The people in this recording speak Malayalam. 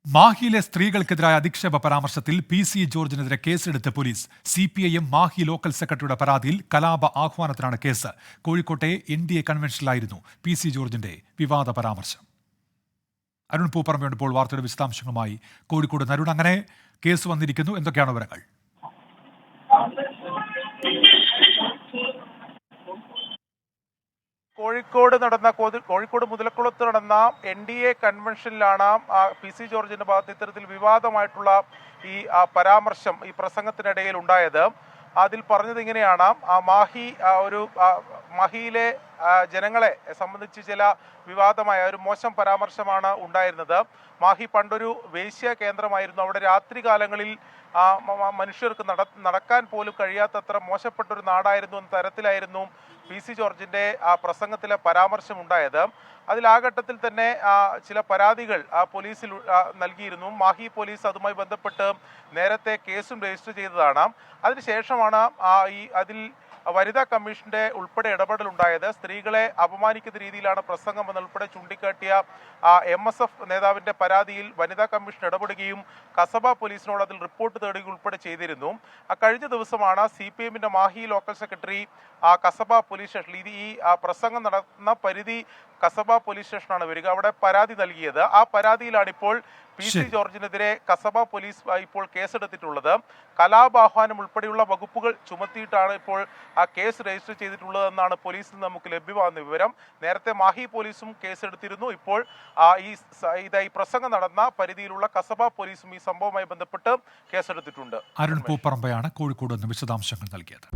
മാഹിയിലെ സ്ത്രീകൾക്കെതിരായ അധിക്ഷേപ പരാമർശത്തിൽ PC ജോർജിനെതിരെ കേസെടുത്ത് പോലീസ്. CPIM മാഹി ലോക്കൽ സെക്രട്ടറിയുടെ പരാതിയിൽ കലാപ ആഹ്വാനത്തിനാണ് കേസ്. കോഴിക്കോട്ടെ NDA കൺവെൻഷനിലായിരുന്നു PC ജോർജിന്റെ വിവാദ പരാമർശം. അരുൺ പൂപ്പറമ്പയുണ്ട് ഇപ്പോൾ വാർത്തയുടെ വിശദാംശങ്ങളുമായി. കോഴിക്കോട് അരുൺ, അങ്ങനെ കേസ് വന്നിരിക്കുന്നു, എന്തൊക്കെയാണ് വിവരങ്ങൾ? കോഴിക്കോട് മുതലക്കുളത്ത് നടന്ന NDA കൺവെൻഷനിലാണ് PC ജോർജിന്റെ ഭാഗത്ത് ഇത്തരത്തിൽ വിവാദമായിട്ടുള്ള ഈ പരാമർശം ഈ പ്രസംഗത്തിനിടയിൽ ഉണ്ടായത്. അതിൽ പറഞ്ഞത് ഇങ്ങനെയാണ്: മാഹിയിലെ ജനങ്ങളെ സംബന്ധിച്ച് ചില വിവാദമായ ഒരു മോശം പരാമർശമാണ് ഉണ്ടായിരുന്നത്. മാഹി പണ്ടൊരു വേശ്യ കേന്ദ്രമായിരുന്നു. അവിടെ രാത്രികാലങ്ങളിൽ മനുഷ്യർക്ക് നടക്കാൻ പോലും കഴിയാത്തത്ര മോശപ്പെട്ടൊരു നാടായിരുന്നു എന്ന തരത്തിലായിരുന്നു PC ജോർജിന്റെ പ്രസംഗത്തിലെ പരാമർശം ഉണ്ടായത്. അതിൽ ആ ഘട്ടത്തിൽ തന്നെ ചില പരാതികൾ പോലീസിൽ നൽകിയിരുന്നു. മാഹി പോലീസ് അതുമായി ബന്ധപ്പെട്ട് നേരത്തെ കേസും രജിസ്റ്റർ ചെയ്തതാണ്. അതിനുശേഷമാണ് അതിൽ വനിതാ കമ്മീഷന്റെ ഉൾപ്പെടെ ഇടപെടലുണ്ടായത്. സ്ത്രീകളെ അപമാനിക്കുന്ന രീതിയിലാണ് പ്രസംഗം എന്നുൾപ്പെടെ ചൂണ്ടിക്കാട്ടിയ MSF നേതാവിന്റെ പരാതിയിൽ വനിതാ കമ്മീഷൻ ഇടപെടുകയും കസബ പോലീസിനോട് അതിൽ റിപ്പോർട്ട് തേടുകയും ഉൾപ്പെടെ ചെയ്തിരുന്നു. കഴിഞ്ഞ ദിവസമാണ് CPIMന്റെ Mahe local secretary Kasaba police സ്റ്റേഷനിൽ ഈ പ്രസംഗം നടന്ന പരിധി കസബ പോലീസ് സ്റ്റേഷനാണ് വരിക, അവിടെ പരാതി നൽകിയത്. ആ പരാതിയിലാണ് ഇപ്പോൾ PC ജോർജിനെതിരെ കസബ പോലീസ് ഇപ്പോൾ കേസെടുത്തിട്ടുള്ളത്. കലാപാഹ്വാനം ഉൾപ്പെടെയുള്ള വകുപ്പുകൾ ചുമത്തിയിട്ടാണ് ഇപ്പോൾ കേസ് രജിസ്റ്റർ ചെയ്തിട്ടുള്ളതെന്നാണ് പോലീസിൽ നിന്ന് നമുക്ക് ലഭ്യമാകുന്ന വിവരം. നേരത്തെ മാഹി പോലീസും കേസെടുത്തിരുന്നു. ഇപ്പോൾ ഈ പ്രസംഗം നടന്ന പരിധിയിലുള്ള കസബ പോലീസും ഈ സംഭവവുമായി ബന്ധപ്പെട്ട് കേസെടുത്തിട്ടുണ്ട്. അരുൺ പൂപ്പറമ്പയാണ് കോഴിക്കോട് നിന്ന് വിശദാംശങ്ങൾ നൽകിയത്.